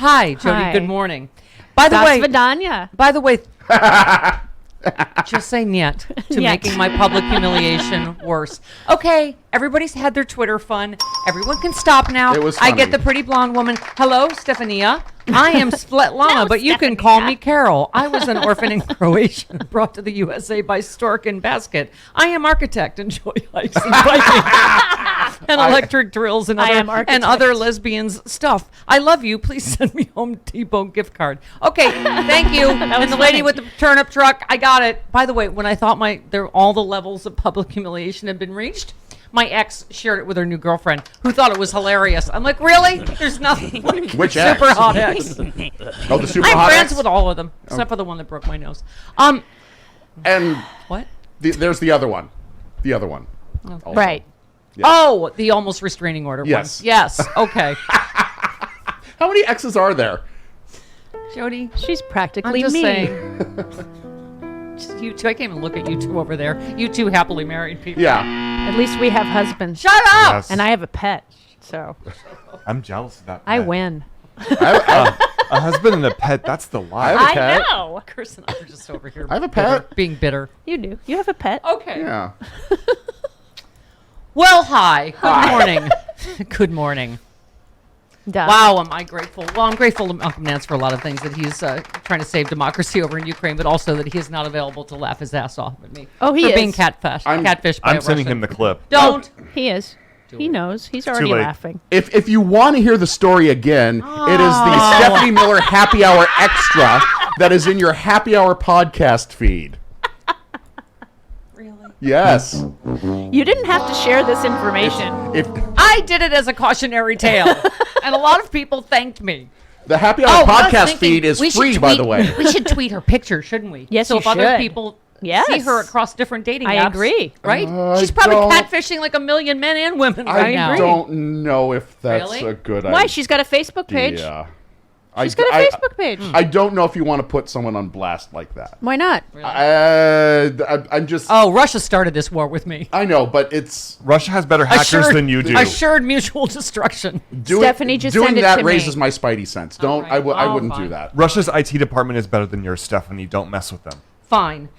Hi, Jody. Hi. Good morning. By the way, just say niet to making my public humiliation worse. Okay, everybody's had their Twitter fun. Everyone can stop now. It was I get funny. the pretty blonde woman. Hello, Stefania. I am Svetlana, No, but you can call me Carol. I was an orphan in Croatia brought to the USA by Stork and Basket. I am architect. Enjoy hikes and biking and electric drills and other lesbians stuff. I love you. Please send me home T-Bone gift card. Okay, thank you. And the lady with the turnip truck, I got it. By the way, when I thought all the levels of public humiliation had been reached, my ex shared it with her new girlfriend, who thought it was hilarious. I'm like, really? There's nothing like Which super ex? hot ex. Oh, the super I'm hot friends ex? with all of them, except for the one that broke my nose. And What? there's the other one. The other one. Okay. Also. Right. Yeah. Oh, the almost restraining order Yes. one. Yes. Okay. How many exes are there? Jody, She's practically I'm just me. saying. Just you two. I can't even look at you two over there. You two happily married people. Yeah. At least we have husbands. Shut up! Yes. And I have a pet, so I'm jealous of that. I pet. win. A husband and a pet, that's the I have life. a pet. know. Chris and I are just over here. I have a bitter- pet. being bitter. You do. You have a pet. Okay. Yeah. Well, hi. Good morning. Good morning. Duh. Wow, am I grateful. Well, I'm grateful to Malcolm Nance for a lot of things, that he's trying to save democracy over in Ukraine, but also that he is not available to laugh his ass off at me. Oh, he for is. being catfished by I'm a sending Russian. him the clip. Don't. He is. He knows. He's already late. laughing. If you want to hear the story again, it is Oh. the Stephanie Miller Happy Hour Extra that is in your Happy Hour podcast feed. Really? Yes. You didn't have to share this information. If I did it as a cautionary tale, and a lot of people thanked me. the Happy Hour I was podcast thinking feed is we should free, by the way. We should tweet her picture, shouldn't we? Yes, so you if other should. people Yes. see her across different dating I apps. agree. Right? I She's probably don't- catfishing like a million men and women right now. I don't know if that's Really? a good Why? She's got a Facebook page. idea. She's got a Facebook page. I don't know if you want to put someone on blast like that. Why not? I'm just. Oh, Russia started this war with me. I know, but it's Russia has better hackers than you do. Assured mutual destruction. Stephanie, just doing send it that to raises me. my spidey sense. Don't right. I Oh, wouldn't fine. do that. Russia's IT department is better than yours, Stephanie. Don't mess with them. Fine.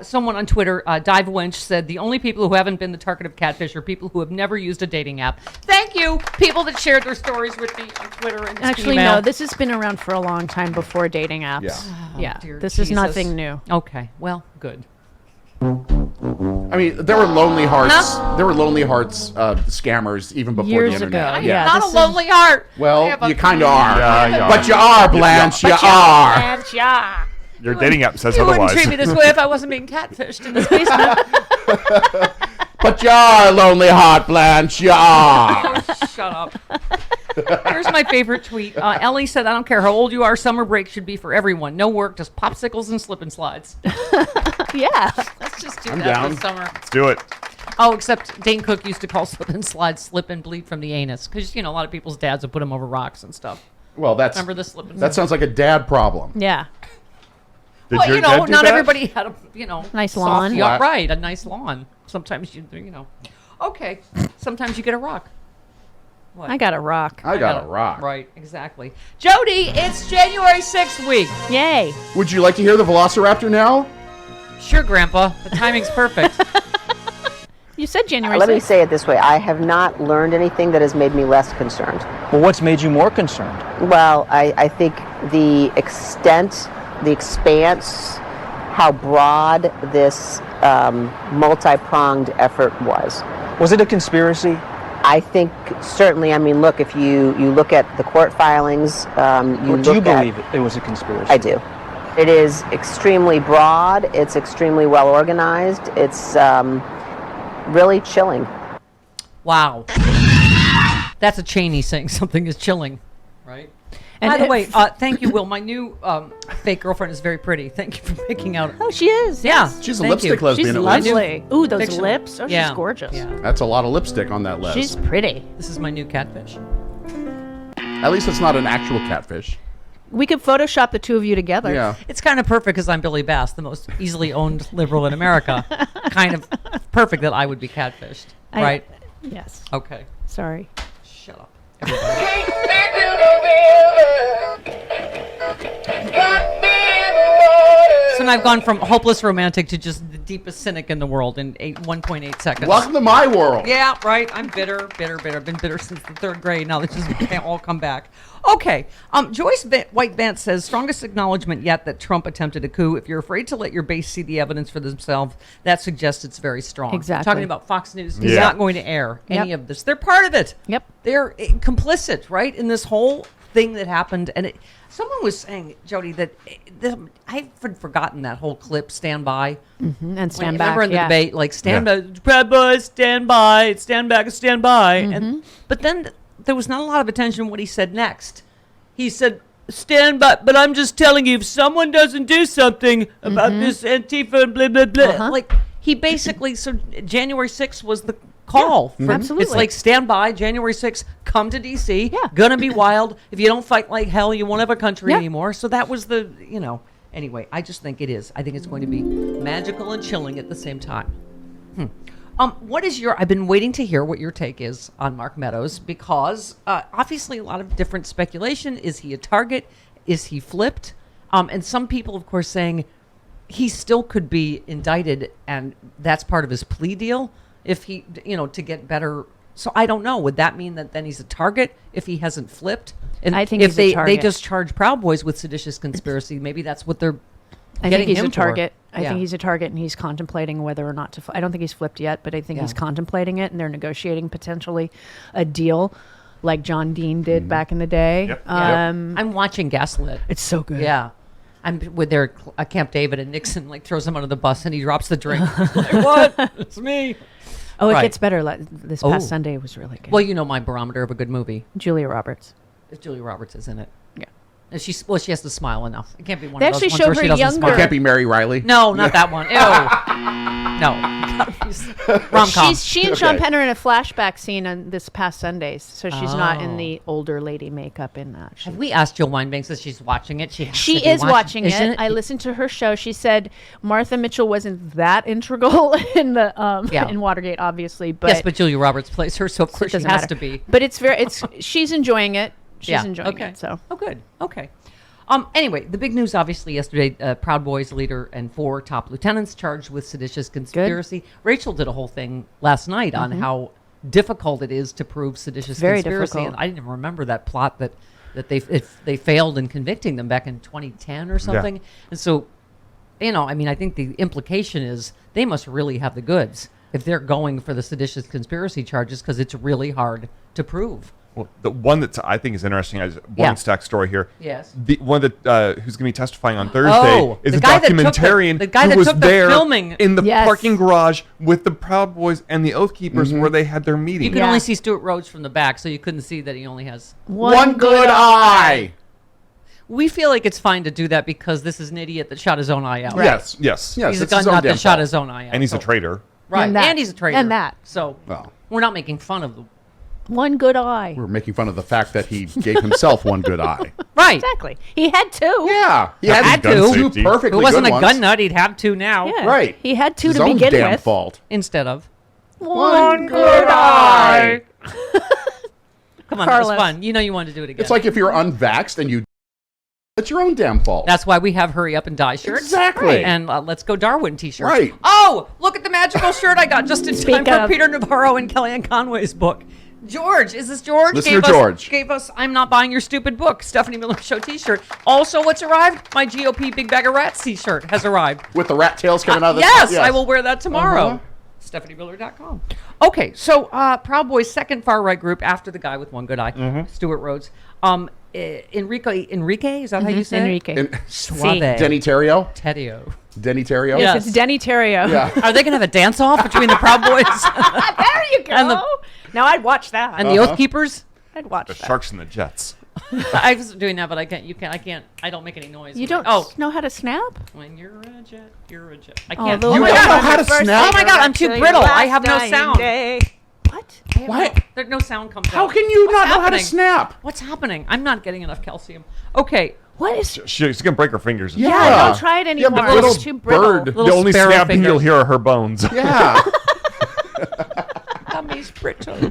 Someone on Twitter, Dive Wench, said the only people who haven't been the target of catfish are people who have never used a dating app. Thank you, people that shared their stories with me on Twitter and Actually, email. no. This has been around for a long time before dating apps. Yeah. Yeah. Dear This is Jesus. nothing new. Okay, well, good. I mean, there were Lonely Hearts. Huh? There were Lonely Hearts scammers even before Years the internet. ago, I'm yeah. not a this is- lonely heart. I Well, have a- you kind of are. Yeah, you are. But you are, Blanche. You are. And yeah. Your dating app says You wouldn't otherwise. treat me this way if I wasn't being catfished in this basement. But you are, Lonely Heart, Blanche. You are. Shut up. Here's my favorite tweet. Ellie said, I don't care how old you are, summer break should be for everyone. No work, just popsicles and slip and slides. Yeah. Let's just do I'm that down. this summer. Let's do it. Oh, except Dane Cook used to call slip and slide slip and bleed from the anus. Because, a lot of people's dads would put them over rocks and stuff. Well, Remember the slip and slide? that sounds like a dad problem. Yeah. Did Well, your dad do not that? everybody had a, Nice soft lawn. yacht. Right, a nice lawn. Sometimes Okay, sometimes you get a rock. What? I got a rock. I got a rock. Right, exactly. Jody, it's January 6th week. Yay. Would you like to hear the Velociraptor now? Sure, Grandpa. The timing's perfect. You said January Let me 6th. say it this way. I have not learned anything that has made me less concerned. Well, what's made you more concerned? Well, I think the extent, the expanse, how broad this multi-pronged effort was. Was it a conspiracy? I think certainly, look, if you look at the court filings, Or do you believe it was a conspiracy? I do. It is extremely broad. It's extremely well organized. It's really chilling. Wow. That's a Cheney saying something is chilling, right? And By the if- way, thank you, Will. My new fake girlfriend is very pretty. Thank you for picking out. Oh, she is. Yeah. She's a thank lipstick you. lesbian. She's at least. lovely. Ooh, those Fictional. lips. Oh, Yeah. she's gorgeous. Yeah. That's a lot of lipstick on that Les. She's pretty. This is my new catfish. At least it's not an actual catfish. We could Photoshop the two of you together. Yeah. It's kind of perfect because I'm Billy Bass, the most easily owned liberal in America. Kind of perfect that I would be catfished, right? Yes. Okay. Sorry. Shut up, everybody. So now I've gone from hopeless romantic to just the deepest cynic in the world in 1.8 seconds. Welcome to my world. Yeah, right. I'm bitter. I've been bitter since the third grade. Now they just can't all come back. Okay. Joyce White Vance says, strongest acknowledgement yet that Trump attempted a coup. If you're afraid to let your base see the evidence for themselves, that suggests it's very strong. Exactly. Talking about Fox News is not going to air any Yep. of this. They're part of it. Yep. They're complicit, right, in this whole thing that happened. And someone was saying, Jody, that I've forgotten that whole clip, Stand By. Mm-hmm. And stand Remember back. in the debate, like, stand by, Proud Boys, stand by, stand back, stand by. Mm-hmm. But then there was not a lot of attention to what he said next. He said, stand by, but I'm just telling you, if someone doesn't do something about this Antifa and blah, blah, blah. Like, he basically, so January 6th was the call. Yeah, absolutely. It's like, stand by, January 6th, come to D.C. Yeah. Gonna be wild. If you don't fight like hell, you won't have a country Yeah. anymore. So that was the, anyway, I just think it is. I think it's going to be magical and chilling at the same time. What is I've been waiting to hear what your take is on Mark Meadows, because obviously a lot of different speculation. Is he a target? Is he flipped? And some people, of course, saying he still could be indicted, and that's part of his plea deal if he, to get better. So I don't know. Would that mean that then he's a target if he hasn't flipped? And I think if he's a they target. just charge Proud Boys with seditious conspiracy, maybe that's what they're I getting think he's him a target. for. I think he's a target, and he's contemplating whether or not to. I don't think he's flipped yet, but I think he's contemplating it, and they're negotiating potentially a deal, like John Dean did back in the day. Yep. I'm watching Gaslit. It's so good. Yeah. I'm with their Camp David, and Nixon like throws him under the bus and he drops the drink. Like, what? It's me. Oh, it Right. gets better. This past Sunday was really good. Well, my barometer of a good movie. Julia Roberts. If Julia Roberts is in it. Yeah. And she has to smile enough. It can't be one They of those actually ones show where her she doesn't younger. smile. It can't be Mary Riley. No, not that one. Ew. No. Rom-com. She and Sean Okay. Penn are in a flashback scene on this past Sundays, so she's not in the older lady makeup in that. Have we asked Jill Weinbanks if she's watching it? She has to She be is watching Isn't it. I listened to her show. She said Martha Mitchell wasn't that integral in the in Watergate, obviously, but yes, but Julia Roberts plays her, so of so course it she doesn't has matter. to be. But she's enjoying it. She's enjoying it. So Oh, good. Okay. Anyway, the big news obviously yesterday, Proud Boys leader and 4 top lieutenants charged with seditious conspiracy. Rachel did a whole thing last night on how difficult it is to prove seditious Very conspiracy. difficult. And I didn't even remember that plot that they failed in convicting them back in 2010 or something. And so, I think the implication is they must really have the goods if they're going for the seditious conspiracy charges, because it's really hard to prove. Well, the one that I think is interesting is boring stack story here. Yes. The one that who's going to be testifying on Thursday is the the guy that took the- documentarian the guy who that was took the there filming. in the Yes. parking garage with the Proud Boys and the Oath Keepers where they had their meeting. You can Yeah. only see Stuart Rhodes from the back, so you couldn't see that he only has. One good eye. We feel like it's fine to do that because this is an idiot that shot his own eye out. Yes. Yes. Yes. He's a it's gun his own nut damn that shot fault. his own eye out. And he's a so- traitor. Right. And that. And he's a traitor. And that. So Well. we're not making fun of the. one good eye. We're making fun of the fact that he gave himself one good eye. Right. Exactly. He had two. Yeah. He Had had to. two Safety. perfectly If it wasn't good a ones. gun nut, he'd have two now. Yeah. Right. He had two His to own begin damn with. fault. Instead of. One good eye. Come on, Carlos. that was fun. You wanted to do it again. It's like if you're unvaxxed and you. It's your own damn fault. That's why we have hurry up and die shirts. Exactly. Right. And let's go Darwin t-shirts. Right. Oh, look at the magical shirt I got just in time Speak for of. Peter Navarro and Kellyanne Conway's book. George, is this George? Listener George. Gave us I'm Not Buying Your Stupid Book, Stephanie Miller Show t-shirt. Also, what's arrived? My GOP Big Bag of Rats t-shirt has arrived. With the rat tails coming out of the Yes, I will wear that tomorrow. Uh-huh. StephanieMiller.com. Okay, so Proud Boys' second far-right group after the guy with one good eye, Stuart Rhodes. Enrique, is that how you say Enrique. And Suave. Denny Terrio. Tedio. Denny Terrio. Yeah. Yes, it's Denny Terrio. Yeah. Are they going to have a dance-off between the Proud Boys There you go. And the- now I'd watch that. and the Oath Keepers? I'd watch The that. Sharks and the Jets. I was doing that, but I can't. You can't. I can't. I don't make any noise. You don't know how to snap? When you're a jet, you're a jet. I Oh, can't. the Oh You my don't God. know how to snap? Oh my God, I'm too brittle. I have no sound. What? What? There's no sound comes out. How can you What's not know how to happening? snap? What's happening? I'm not getting enough calcium. Okay. What is? She's going to break her fingers. Yeah. Yeah, don't try it Yeah, anymore. but little It's too brittle. bird. Little The only sparrow snapping fingers. you'll hear are her bones. Yeah. Tummy's brittle.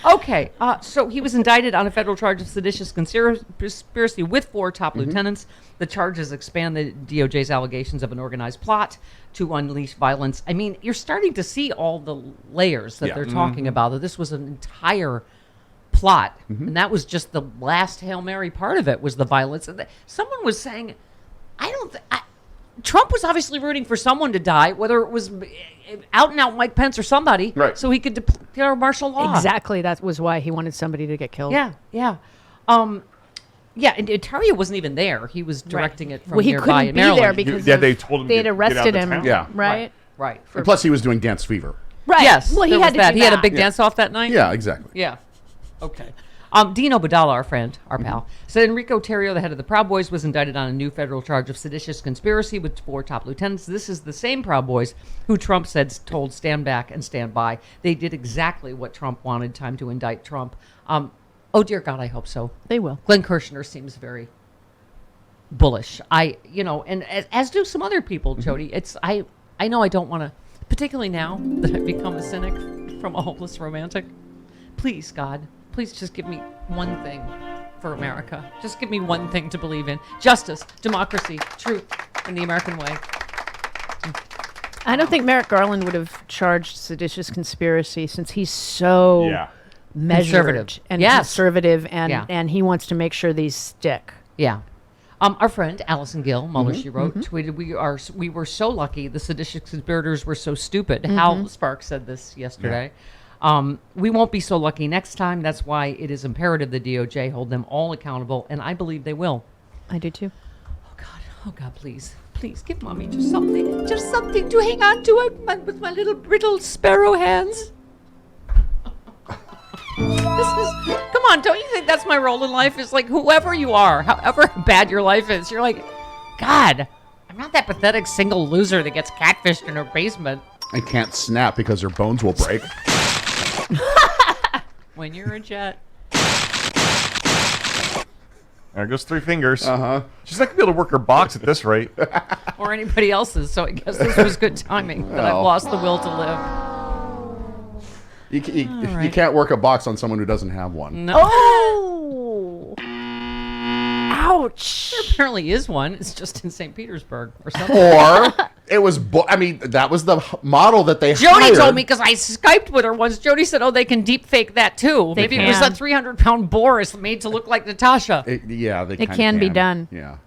Okay, so he was indicted on a federal charge of seditious conspiracy with 4 top lieutenants. The charges expand the DOJ's allegations of an organized plot to unleash violence. I mean, you're starting to see all the layers that they're talking about, that this was an entire plot. And that was just the last Hail Mary part of it, was the violence. And someone was saying, Trump was obviously rooting for someone to die, whether it was out and out Mike Pence or somebody, so he could declare martial law. Exactly. That was why he wanted somebody to get killed. Yeah. And Tarria wasn't even there. He was directing it from he nearby couldn't in be Maryland. there because they told him they had get out of arrested the him. town. Yeah. Right. Right. And plus, he was doing Dance Fever. Right. Yes. Well, he there had was to that. do He had a that. big dance off that night. Yeah, exactly. Yeah. Okay. Dean Obadala, our friend, our pal, said Enrico Tarrio, the head of the Proud Boys, was indicted on a new federal charge of seditious conspiracy with 4 top lieutenants. This is the same Proud Boys who Trump told stand back and stand by. They did exactly what Trump wanted. Time to indict Trump. Oh dear God, I hope so. They will. Glenn Kirshner seems very bullish. And as do some other people, Jody. I know I don't want to, particularly now that I've become a cynic from a hopeless romantic. Please, God, please just give me one thing for America. Just give me one thing to believe in. Justice, democracy, truth, and the American way. I don't think Merrick Garland would have charged seditious conspiracy, since he's so measured Conservative. and Yes. conservative, and he wants to make sure these stick. Yeah. Our friend Allison Gill, Mueller, she wrote, tweeted, we were so lucky. The seditious conspirators were so stupid. Hal Sparks said this yesterday. We won't be so lucky next time. That's why it is imperative the DOJ hold them all accountable, and I believe they will. I do too. Oh God, please give Mommy just something to hang on to with my little brittle sparrow hands. Come on, don't you think that's my role in life? Is like, whoever you are, however bad your life is, you're like, God, I'm not that pathetic single loser that gets catfished in her basement. And can't snap because her bones will break. When you're a jet. There goes 3 fingers. She's not going to be able to work her box at this rate. Or anybody else's, so I guess this was good timing that I've lost the will to live. You can't work a box on someone who doesn't have one. No. Oh! Ouch! There apparently is one. It's just in St. Petersburg or something. Or it was, that was the model that they Jody hired. told me, because I Skyped with her once. Jody said, they can deep fake that too. Maybe it was can. a 300-pound Boris made to look like Natasha. They It kinda can be done. Yeah.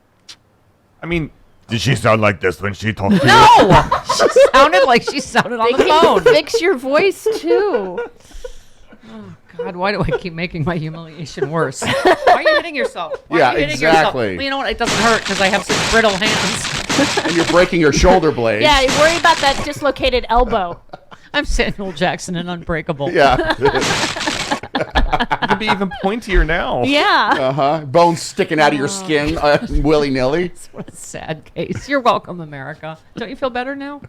I mean, did she sound like this when she talked to you? No! She sounded like she sounded on the phone. Fix your voice too. God, why do I keep making my humiliation worse? Why are you hitting yourself? Why are you hitting yourself? exactly. Well, you know what? It doesn't hurt because I have such brittle hands. And you're breaking your shoulder blade. Yeah, worry about that dislocated elbow. I'm Samuel Jackson and Unbreakable. Yeah. You could be even pointier now. Yeah. Bones sticking out of your skin willy-nilly. What a sad case. You're welcome, America. Don't you feel better now?